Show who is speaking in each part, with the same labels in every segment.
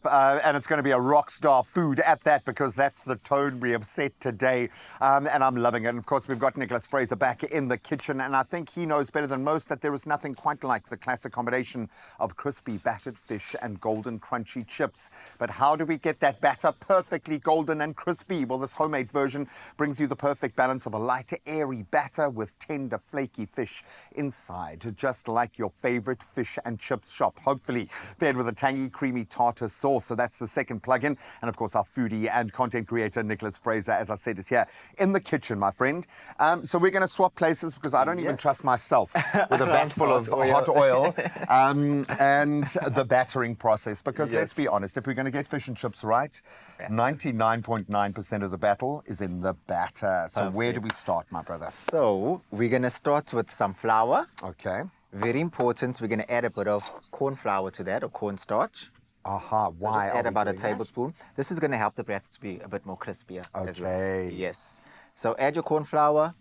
Speaker 1: and it's going to be a rock star food at that, because that's the tone we have set today, and I'm loving it. And of course, we've got Nicholas Fraser back in the kitchen, and I think he knows better than most that there is nothing quite like the classic combination of crispy battered fish and golden crunchy chips. But how do we get that batter perfectly golden and crispy? Well, this homemade version brings you the perfect balance of a light, airy batter with tender, flaky fish inside, just like your favorite fish and chips shop, hopefully paired with a tangy, creamy tartar sauce. So that's the second plug-in. And of course, our foodie and content creator, Nicholas Fraser, as I said, is here in the kitchen, my friend. So we're going to swap places, because I don't even trust myself with a vat full of hot oil and the battering process. Because let's be honest, if we're going to get fish and chips right, 99.9% of the battle is in the batter. So where do we start, my brother?
Speaker 2: So we're going to start with some flour.
Speaker 1: Okay.
Speaker 2: Very important. We're going to add a bit of corn flour to that, or cornstarch.
Speaker 1: Aha, why?
Speaker 2: So just add about a tablespoon. This is going to help the batter to be a bit more crispier as well. Yes. So add your corn flour,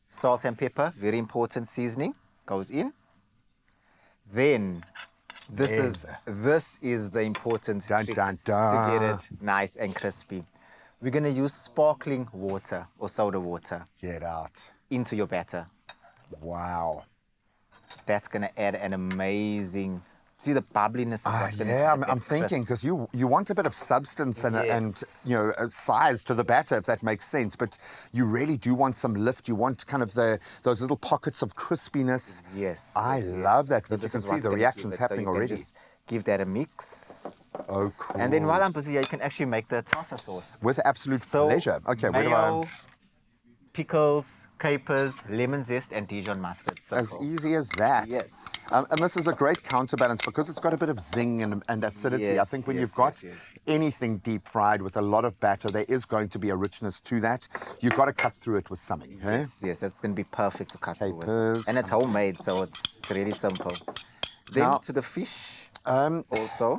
Speaker 2: salt and pepper, very important seasoning, goes in. Then this is the important trick to get it nice and crispy. We're going to use sparkling water or soda water.
Speaker 1: Get out.
Speaker 2: Into your batter.
Speaker 1: Wow.
Speaker 2: That's going to add an amazing... See the bubbliness?
Speaker 1: I'm thinking, because you want a bit of substance and size to the batter, if that makes sense. But you really do want some lift. You want kind of those little pockets of crispiness.
Speaker 2: Yes.
Speaker 1: I love that. So you can see the reactions happening already.
Speaker 2: Just give that a mix.
Speaker 1: Oh, cool.
Speaker 2: And then while I'm busy here, you can actually make the tartar sauce.
Speaker 1: With absolute pleasure. Okay,
Speaker 2: mayo, pickles, capers, lemon zest, and Dijon mustard.
Speaker 1: As easy as that.
Speaker 2: Yes.
Speaker 1: And this is a great counterbalance, because it's got a bit of zing and acidity.
Speaker 2: Yes,
Speaker 1: I think when you've got anything deep fried with a lot of batter, there is going to be a richness to that. You've got to cut through it with something.
Speaker 2: Yes, that's going to be perfect to cut through
Speaker 1: with.
Speaker 2: And it's homemade, so it's really simple. Then now, to the fish also.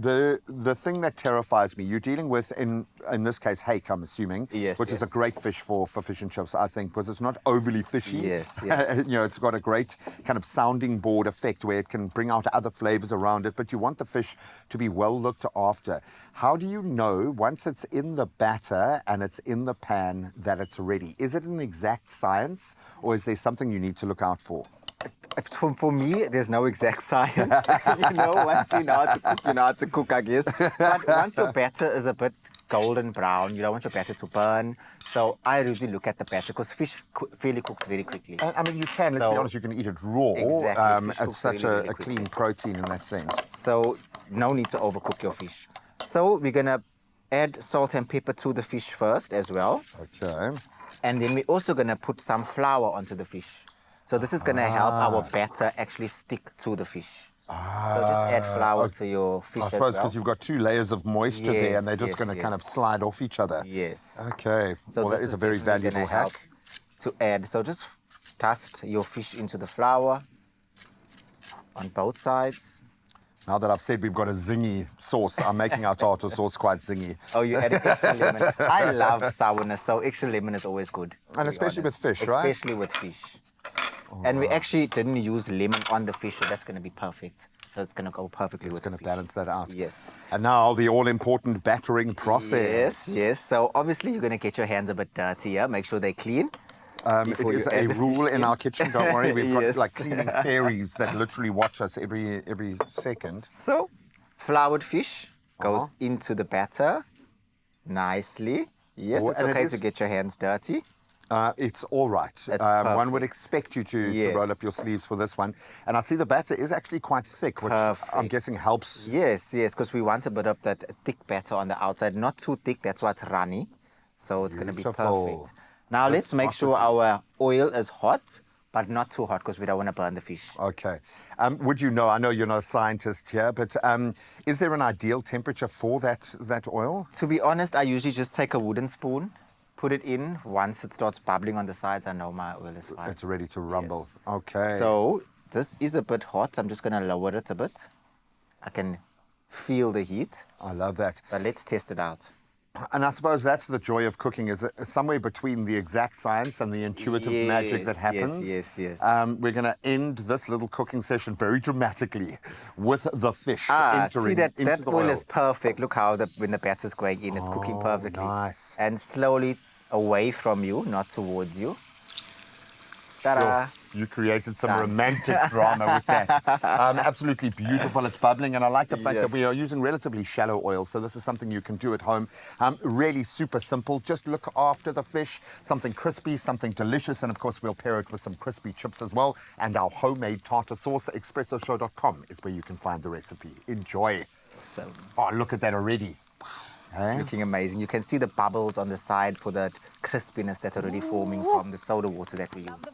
Speaker 1: The thing that terrifies me, you're dealing with, in this case, hake, I'm assuming, which is a great fish for fish and chips, I think, because it's not overly fishy.
Speaker 2: Yes.
Speaker 1: It's got a great kind of sounding board effect where it can bring out other flavors around it, but you want the fish to be well looked after. How do you know, once it's in the batter and it's in the pan, that it's ready? Is it an exact science, or is there something you need to look out for?
Speaker 2: For me, there's no exact science. Once you know how to cook, you know how to cook, I guess. But once your batter is a bit golden brown, you don't want your batter to burn. So I usually look at the batter, because fish really cooks very quickly.
Speaker 1: I mean, you can, let's be honest, you can eat it raw.
Speaker 2: Exactly.
Speaker 1: It's such a clean protein in that sense.
Speaker 2: So no need to overcook your fish. So we're going to add salt and pepper to the fish first as well.
Speaker 1: Okay.
Speaker 2: And then we're also going to put some flour onto the fish. So this is going to help our batter actually stick to the fish. So just add flour to your fish as well.
Speaker 1: I suppose because you've got two layers of moisture there, and they're just going to kind of slide off each other.
Speaker 2: Yes.
Speaker 1: Okay. So well, that is a very valuable hack.
Speaker 2: To add. So just dust your fish into the flour on both sides.
Speaker 1: Now that I've said we've got a zingy sauce, I'm making our tartar sauce quite zingy.
Speaker 2: Oh, you added extra lemon. I love sourness, so extra lemon is always good.
Speaker 1: And especially with fish, right?
Speaker 2: Especially with fish. And we actually didn't use lemon on the fish, so that's going to be perfect. So it's going to go perfectly with the fish.
Speaker 1: It's going to balance that out.
Speaker 2: Yes.
Speaker 1: And now the all-important battering process.
Speaker 2: Yes. So obviously you're going to get your hands a bit dirtier. Make sure they're clean.
Speaker 1: It is a rule in our kitchen, don't worry. We've got like cleaning fairies that literally watch us every second.
Speaker 2: So floured fish goes into the batter nicely. Yes, it's okay to get your hands dirty.
Speaker 1: It's all right. One would expect you to roll up your sleeves for this one. And I see the batter is actually quite thick, which I'm guessing helps.
Speaker 2: Yes, because we want a bit of that thick batter on the outside. Not too thick, that's why it's runny. So it's going to be perfect. Now let's make sure our oil is hot, but not too hot, because we don't want to burn the fish.
Speaker 1: Okay. Would you know, I know you're not a scientist here, but is there an ideal temperature for that oil?
Speaker 2: To be honest, I usually just take a wooden spoon, put it in. Once it starts bubbling on the sides, I know my oil is fine.
Speaker 1: It's ready to rumble.
Speaker 2: Yes.
Speaker 1: Okay.
Speaker 2: So this is a bit hot. I'm just going to lower it a bit. I can feel the heat.
Speaker 1: I love that.
Speaker 2: But let's test it out.
Speaker 1: And I suppose that's the joy of cooking, is somewhere between the exact science and the intuitive magic that happens.
Speaker 2: Yes.
Speaker 1: We're going to end this little cooking session very dramatically with the fish entering
Speaker 2: see that
Speaker 1: into the
Speaker 2: oil
Speaker 1: oil.
Speaker 2: is perfect. Look how when the batter's going in, it's cooking perfectly.
Speaker 1: Nice.
Speaker 2: And slowly away from you, not towards you. Ta-da!
Speaker 1: Sure. You created some romantic drama with that. Absolutely beautiful. It's bubbling, and I like the fact that we are using relatively shallow oil, so this is something you can do at home. Really super simple. Just look after the fish, something crispy, something delicious, and of course we'll pair it with some crispy chips as well. And our homemade tartar sauce, expressoshow.com is where you can find the recipe. Enjoy.
Speaker 2: So,
Speaker 1: Oh, look at that already.
Speaker 2: it's looking amazing. You can see the bubbles on the side for that crispiness that's already forming from the soda water that we used.